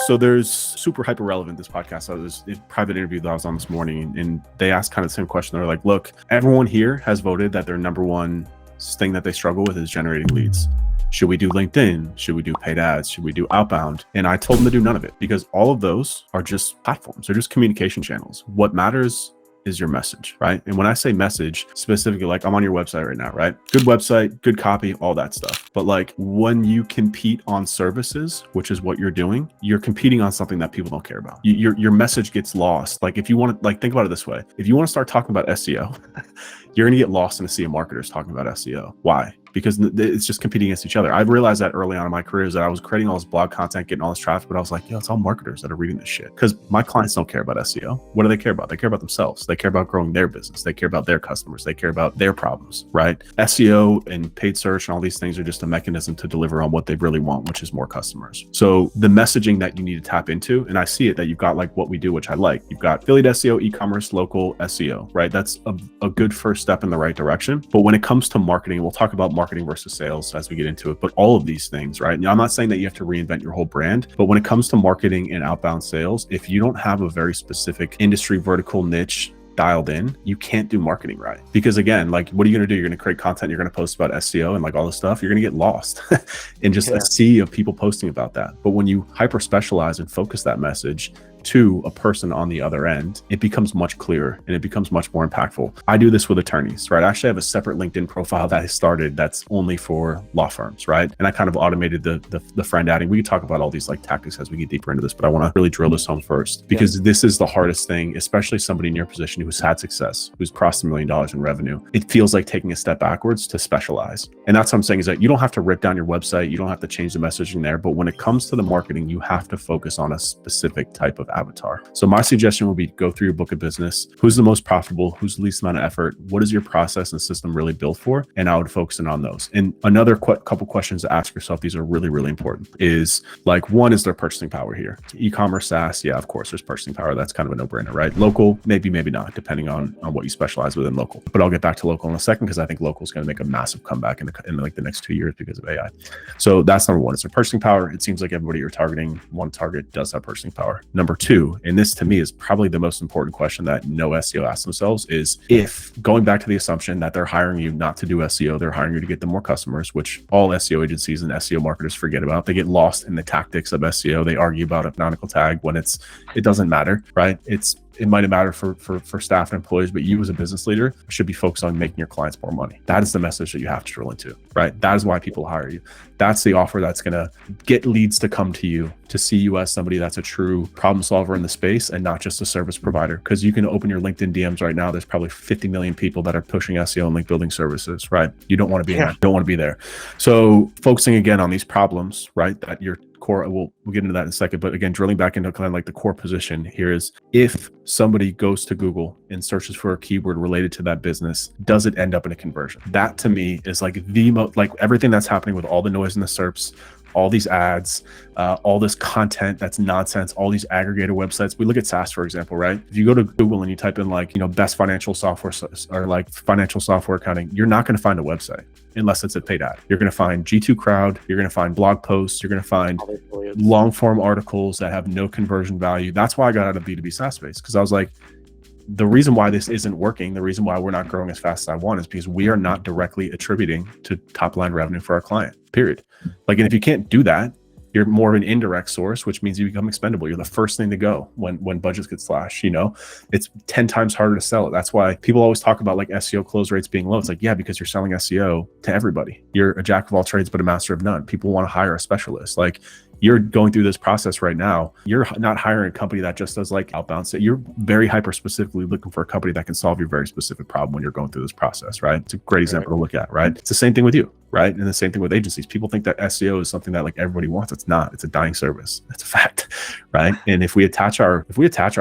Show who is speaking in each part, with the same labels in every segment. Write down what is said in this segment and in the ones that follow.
Speaker 1: So there's super hyper relevant, this podcast. I was in a private interview that I was on this morning, and they asked kind of the same question. They're like, look, everyone here has voted that their number one thing that they struggle with is generating leads. Should we do LinkedIn? Should we do paid ads? Should we do outbound? And I told them to do none of it, because all of those are just platforms. They're just communication channels. What matters is your message, right? And when I say message, specifically, like I'm on your website right now, right? Good website, good copy, all that stuff. But like when you compete on services, which is what you're doing, you're competing on something that people don't care about. Your message gets lost. Like if you want to, like, think about it this way. If you want to start talking about SEO, you're going to get lost in a sea of marketers talking about SEO. Why? Because it's just competing against each other. I realized that early on in my career is that I was creating all this blog content, getting all this traffic, but I was like, yo, it's all marketers that are reading this shit. Because my clients don't care about SEO. What do they care about? They care about themselves. They care about growing their business. They care about their customers. They care about their problems, right? SEO and paid search and all these things are just a mechanism to deliver on what they really want, which is more customers. So the messaging that you need to tap into, and I see it that you've got like what we do, which I like. You've got affiliate SEO, e-commerce, local SEO, right? That's a good first step in the right direction. But when it comes to marketing, we'll talk about marketing versus sales as we get into it, but all of these things, right? Now, I'm not saying that you have to reinvent your whole brand, but when it comes to marketing and outbound sales, if you don't have a very specific industry vertical niche dialed in, you can't do marketing right. Because again, like, what are you going to do? You're going to create content, you're going to post about SEO and like all this stuff. You're going to get lost in just a sea of people posting about that. But when you hyper specialize and focus that message to a person on the other end, it becomes much clearer and it becomes much more impactful. I do this with attorneys, right? I actually have a separate LinkedIn profile that I started that's only for law firms, right? And I kind of automated the friend adding. We can talk about all these like tactics as we get deeper into this, but I want to really drill this home first, because this is the hardest thing, especially somebody in your position who's had success, who's crossed $1 million in revenue. It feels like taking a step backwards to specialize. And that's what I'm saying, is that you don't have to rip down your website. You don't have to change the messaging there. But when it comes to the marketing, you have to focus on a specific type of avatar. So my suggestion would be go through your book of business. Who's the most profitable? Who's the least amount of effort? What is your process and system really built for? And I would focus in on those. And another couple questions to ask yourself, these are really, really important, is like, one, is there purchasing power here? E-commerce, SaaS, yeah, of course, there's purchasing power. That's kind of a no-brainer, right? Local, maybe not, depending on what you specialize within local. But I'll get back to local in a second, because I think local is going to make a massive comeback in like the next 2 years because of AI. So that's number one. Is there purchasing power? It seems like everybody you're targeting, one target does have purchasing power. Number two, and this to me is probably the most important question that no SEO asks themselves, is if, going back to the assumption that they're hiring you not to do SEO, they're hiring you to get them more customers, which all SEO agencies and SEO marketers forget about. They get lost in the tactics of SEO. They argue about a canonical tag when it doesn't matter, right? It might matter for staff and employees, but you as a business leader should be focused on making your clients more money. That is the message that you have to drill into, right? That is why people hire you. That's the offer that's going to get leads to come to you, to see you as somebody that's a true problem solver in the space and not just a service provider. Because you can open your LinkedIn DMs right now. There's probably 50 million people that are pushing SEO and link building services, right? You don't want to be there. Don't want to be there. So focusing again on these problems, right? That your core, we'll get into that in a second, but again, drilling back into kind of like the core position here is, if somebody goes to Google and searches for a keyword related to that business, does it end up in a conversion? That to me is like the most, like everything that's happening with all the noise in the SERPs, all these ads, all this content that's nonsense, all these aggregator websites. We look at SaaS, for example, right? If you go to Google and you type in like, best financial software or like financial software accounting, you're not going to find a website unless it's a paid ad. You're going to find G2 Crowd, you're going to find blog posts, you're going to find long form articles that have no conversion value. That's why I got out of B2B SaaS space, because I was like, the reason why this isn't working, the reason why we're not growing as fast as I want, is because we are not directly attributing to top line revenue for our client, period. Like, and if you can't do that, you're more of an indirect source, which means you become expendable. You're the first thing to go when budgets get slashed. It's 10 times harder to sell it. That's why people always talk about like SEO close rates being low. It's like, yeah, because you're selling SEO to everybody. You're a jack of all trades, but a master of none. People want to hire a specialist. Like, you're going through this process right now. You're not hiring a company that just does like outbound. So you're very hyper specifically looking for a company that can solve your very specific problem when you're going through this process, right? It's a great example to look at, right? It's the same thing with you, right? And the same thing with agencies. People think that SEO is something that like everybody wants. It's not. It's a dying service. That's a fact, right? And if we attach our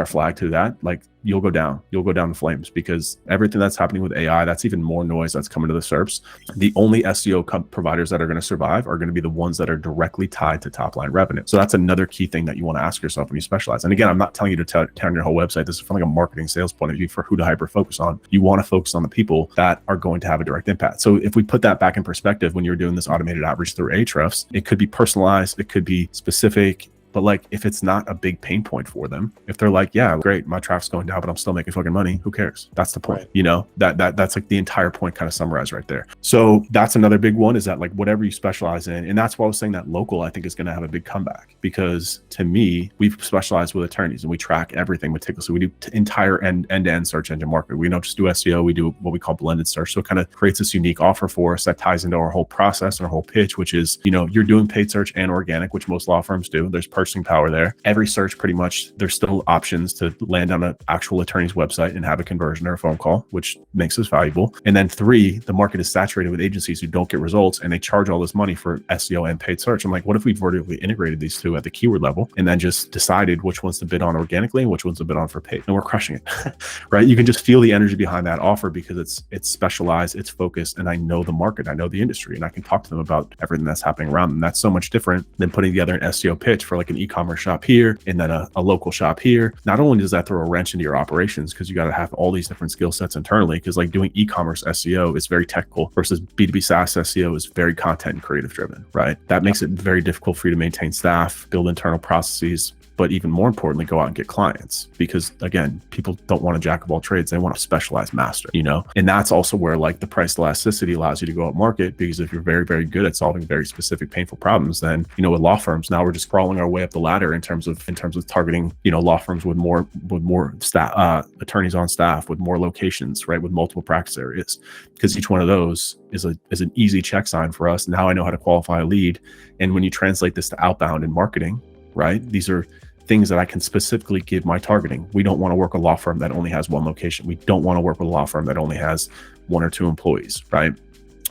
Speaker 1: flag to that, like, you'll go down in flames, because everything that's happening with AI, that's even more noise that's coming to the SERPs. The only SEO providers that are going to survive are going to be the ones that are directly tied to top line revenue. So that's another key thing that you want to ask yourself when you specialize. And again, I'm not telling you to turn your whole website. This is from like a marketing sales point of view for who to hyper focus on. You want to focus on the people that are going to have a direct impact. So if we put that back in perspective, when you're doing this automated outreach through Ahrefs, it could be personalized, it could be specific, But like, if it's not a big pain point for them, if they're like, yeah, great, my traffic's going down, but I'm still making fucking money, who cares? That's the point.
Speaker 2: Right.
Speaker 1: That's like the entire point kind of summarized right there. So that's another big one, is that like whatever you specialize in. And that's why I was saying that local, I think, is going to have a big comeback, because to me, we've specialized with attorneys and we track everything meticulously. We do entire end-to-end search engine marketing. We don't just do SEO, we do what we call blended search. So it kind of creates this unique offer for us that ties into our whole process and our whole pitch, which is, you're doing paid search and organic, which most law firms do. There's purchasing power there. Every search, pretty much, there's still options to land on an actual attorney's website and have a conversion or a phone call, which makes us valuable. And then 3, the market is saturated with agencies who don't get results and they charge all this money for SEO and paid search. I'm like, what if we vertically integrated these two at the keyword level and then just decided which ones to bid on organically and which ones to bid on for paid? And we're crushing it, right? You can just feel the energy behind that offer because it's specialized, it's focused, and I know the market, I know the industry, and I can talk to them about everything that's happening around them. That's so much different than putting together an SEO pitch for like an e-commerce shop here and then a local shop here. Not only does that throw a wrench into your operations, because you got to have all these different skill sets internally, because like doing e-commerce SEO is very technical versus B2B SaaS SEO is very content and creative driven, right? That makes it very difficult for you to maintain staff, build internal processes, but even more importantly, go out and get clients, because again, people don't want a jack of all trades. They want a specialized master, and that's also where like the price elasticity allows you to go up market, because if you're very, very good at solving very specific, painful problems, then, with law firms, now we're just crawling our way up the ladder in terms of targeting, law firms with more staff, attorneys on staff, with more locations, right? With multiple practice areas, because each one of those is an easy check sign for us. Now I know how to qualify a lead. And when you translate this to outbound and marketing, right? These are things that I can specifically give my targeting. We don't want to work a law firm that only has one location. We don't want to work with a law firm that only has 1 or 2 employees, right?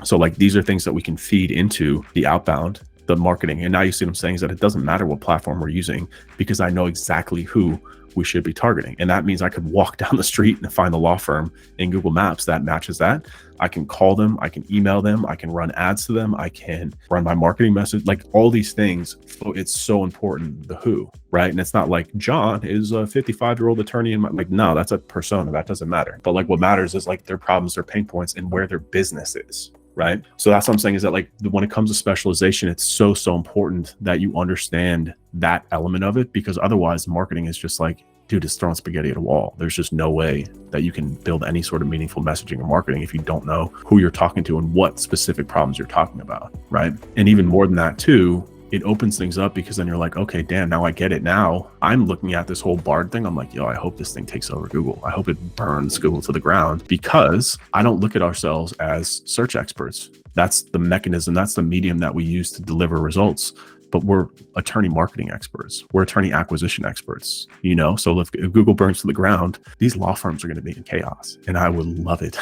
Speaker 1: So like, these are things that we can feed into the outbound, the marketing. And now you see what I'm saying, is that it doesn't matter what platform we're using, because I know exactly who we should be targeting. And that means I could walk down the street and find the law firm in Google Maps that matches that. I can call them, I can email them, I can run ads to them, I can run my marketing message, like all these things. It's so important, the who, right? And it's not like John is a 55-year-old attorney and like, no, that's a persona, that doesn't matter. But like, what matters is like their problems, their pain points, and where their business is. Right. So that's what I'm saying, is that like when it comes to specialization, it's so important that you understand that element of it, because otherwise marketing is just like, dude, it's throwing spaghetti at a wall. There's just no way that you can build any sort of meaningful messaging or marketing if you don't know who you're talking to and what specific problems you're talking about. Right. And even more than that too, it opens things up, because then you're like, okay, damn, now I get it. Now I'm looking at this whole Bard thing. I'm like, yo, I hope this thing takes over Google. I hope it burns Google to the ground, because I don't look at ourselves as search experts. That's the mechanism, that's the medium that we use to deliver results. But we're attorney marketing experts. We're attorney acquisition experts, So if Google burns to the ground, these law firms are going to be in chaos. And I would love it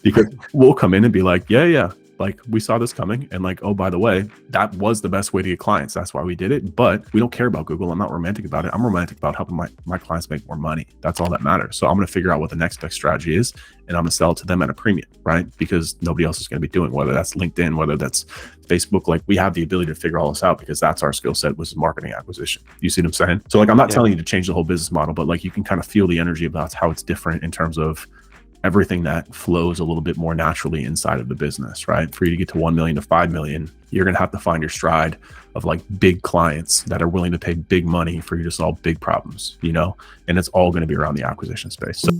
Speaker 1: because we'll come in and be like, yeah. Like, we saw this coming, and like, oh, by the way, that was the best way to get clients. That's why we did it. But we don't care about Google. I'm not romantic about it. I'm romantic about helping my clients make more money. That's all that matters. So I'm going to figure out what the next best strategy is, and I'm going to sell it to them at a premium, right? Because nobody else is going to be doing, whether that's LinkedIn, whether that's Facebook. Like, we have the ability to figure all this out, because that's our skill set, was marketing acquisition. You see what I'm saying? So like, I'm not telling you to change the whole business model, but like, you can kind of feel the energy about how it's different in terms of everything that flows a little bit more naturally inside of the business, right? For you to get to 1 million to 5 million, you're going to have to find your stride of like big clients that are willing to pay big money for you to solve big problems, and it's all going to be around the acquisition space. So